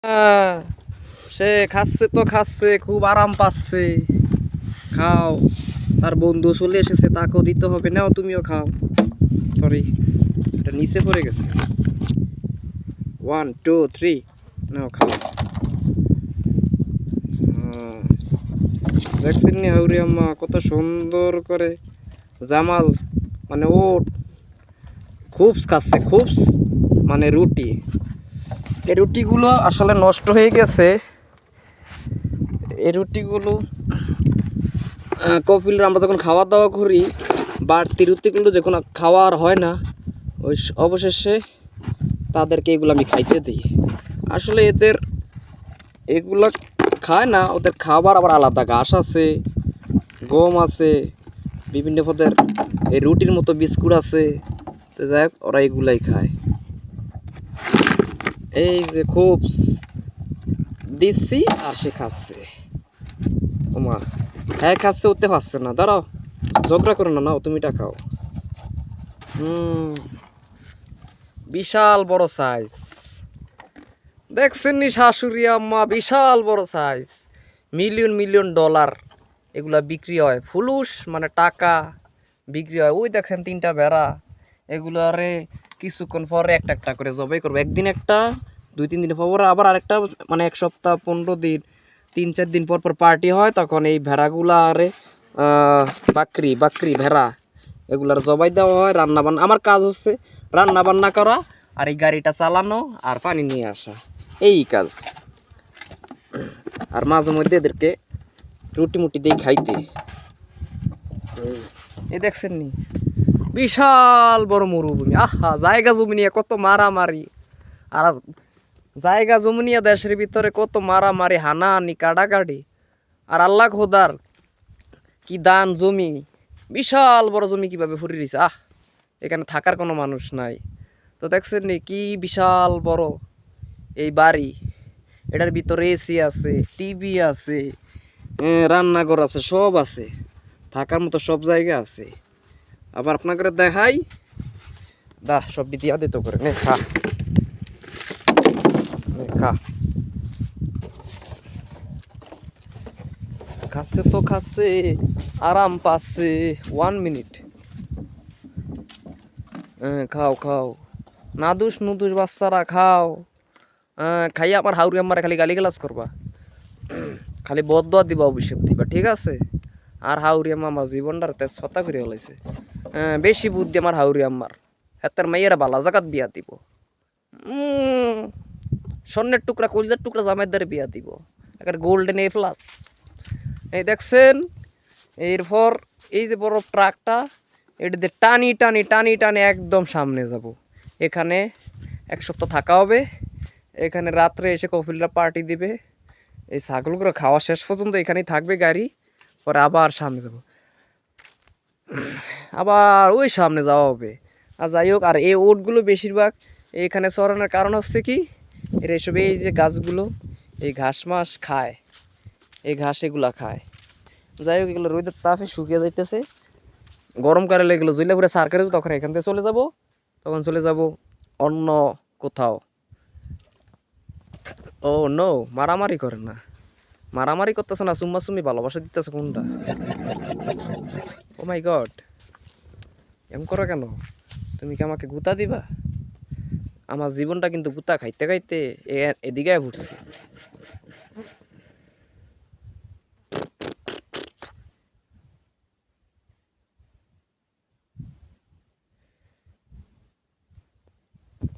আহ, সে খাচ্ছে তো খাচ্ছে, খুব আরাম পাচ্ছে। খাও, তার বন্ধু চলে এসেছে, তাকেও দিতে হবে। নাও তুমিও খাও। সরি, এটা নিচে পড়ে গেছে। 1 2 3, নাও খাও। দেখছেন নি হাউরি আম্মা কত সুন্দর করে জামাল, মানে ও খুব খাচ্ছে, খুব মানে রুটি। এই রুটিগুলো আসলে নষ্ট হয়ে গেছে। এই রুটিগুলো কপিলরা আমরা যখন খাওয়া দাওয়া করি, বাড়তি রুটিগুলো যখন খাওয়ার হয় না, ওই অবশেষে তাদেরকে এগুলো আমি খাইতে দিই। আসলে এদের এগুলো খায় না, ওদের খাবার আবার আলাদা। ঘাস আছে, গম আছে, বিভিন্ন পদের এই রুটির মতো বিস্কুট আছে। তো যাই হোক, ওরা এগুলাই খায়। এই যে খুব দিচ্ছি আর সে খাচ্ছে। ওমা, হ্যাঁ খাচ্ছে, উঠতে পারছে না। দাঁড়াও, ঝগড়া করো না, নাও তুমিটা খাও। বিশাল বড় সাইজ। দেখছেন নি শাশুড়ি আম্মা, বিশাল বড় সাইজ। মিলিয়ন মিলিয়ন ডলার এগুলা বিক্রি হয়, ফুলুস মানে টাকা বিক্রি হয়। ওই দেখেন 3টা ভেড়া, এগুলো আরে কিছুক্ষণ পরে একটা একটা করে জবাই করবো। একদিন একটা, 2-3 দিন পর আবার আরেকটা, মানে 1 সপ্তাহ 15 দিন, 3-4 দিন পর পর পার্টি হয়। তখন এই ভেড়াগুলা আরে বাকরি বাকরি ভেড়া এগুলার জবাই দেওয়া হয়। রান্না বান্না, আমার কাজ হচ্ছে রান্না বান্না করা, আর এই গাড়িটা চালানো, আর পানি নিয়ে আসা, এই কাজ। আর মাঝে মধ্যে এদেরকে রুটি মুটি দিয়ে খাইতে। এই দেখছেন নি বিশাল বড় মরুভূমি। আহা, জায়গা জমি নিয়ে কত মারামারি, আর জায়গা জমি নিয়ে দেশের ভিতরে কত মারামারি, হানাহানি, কাটাকাটি। আর আল্লাহ খোদার কি দান জমি, বিশাল বড় জমি কিভাবে ফুরি রয়েছে। এখানে থাকার কোনো মানুষ নাই। তো দেখছেন নি কি বিশাল বড় এই বাড়ি। এটার ভিতরে এসি আছে, টিভি আছে, রান্নাঘর আছে, সব আছে, থাকার মতো সব জায়গা আছে। আবার আপনাকে দেখাই, সব দিয়া দিত করে নে খা, খা। খাচ্ছে তো খাচ্ছে, আরাম পাচ্ছে। 1 মিনিট, খাও খাও, নাদুস নুদুস বাচ্চারা খাও। খাইয়া আমার হাউরি আম্মারে খালি গালিগালাজ করবা, খালি বদদোয়া দিবা, অভিশাপ দিবা, ঠিক আছে? আর হাউরি আম্মা আমার জীবনটার তেজপাতা করে হলাইছে। বেশি বুদ্ধি আমার হাউরি আম্মার। হাতের মাইয়েরা বালা জাগাত বিয়া দিব। স্বর্ণের টুকরা, কলজার টুকরা জামাইয়ের দ্বারে বিয়া দিব, একটা গোল্ডেন A+। এই দেখছেন, এরপর এই যে বড় ট্রাকটা, এটাতে টানি টানি টানি টানি একদম সামনে যাব। এখানে 1 সপ্তাহ থাকা হবে। এখানে রাত্রে এসে কফিলরা পার্টি দিবে। এই ছাগলগুলো খাওয়া শেষ পর্যন্ত এখানেই থাকবে গাড়ি, পরে আবার সামনে যাব, আবার ওই সামনে যাওয়া হবে। আর যাই হোক, আর এই ওটগুলো বেশিরভাগ এখানে চড়ানোর কারণ হচ্ছে কি, এর এসব এই যে গাছগুলো, এই ঘাস মাস খায়, এই ঘাস এগুলা খায়। যাই হোক, এগুলো রোদের তাপে শুকিয়ে যাইতেছে। গরমকালে এগুলো জুইলে ঘুরে সার করে, তখন এখান থেকে চলে যাব, তখন চলে যাব অন্য কোথাও। ও নো, মারামারি করে না, মারামারি করতেছে না, চুম্মা চুম্মি ভালোবাসা দিতেছে কোনটা? ও মাই গড, এম করো কেন? তুমি কি আমাকে গুতা দিবা? আমার জীবনটা কিন্তু গুতা খাইতে খাইতে এদিকে ঘুরছে।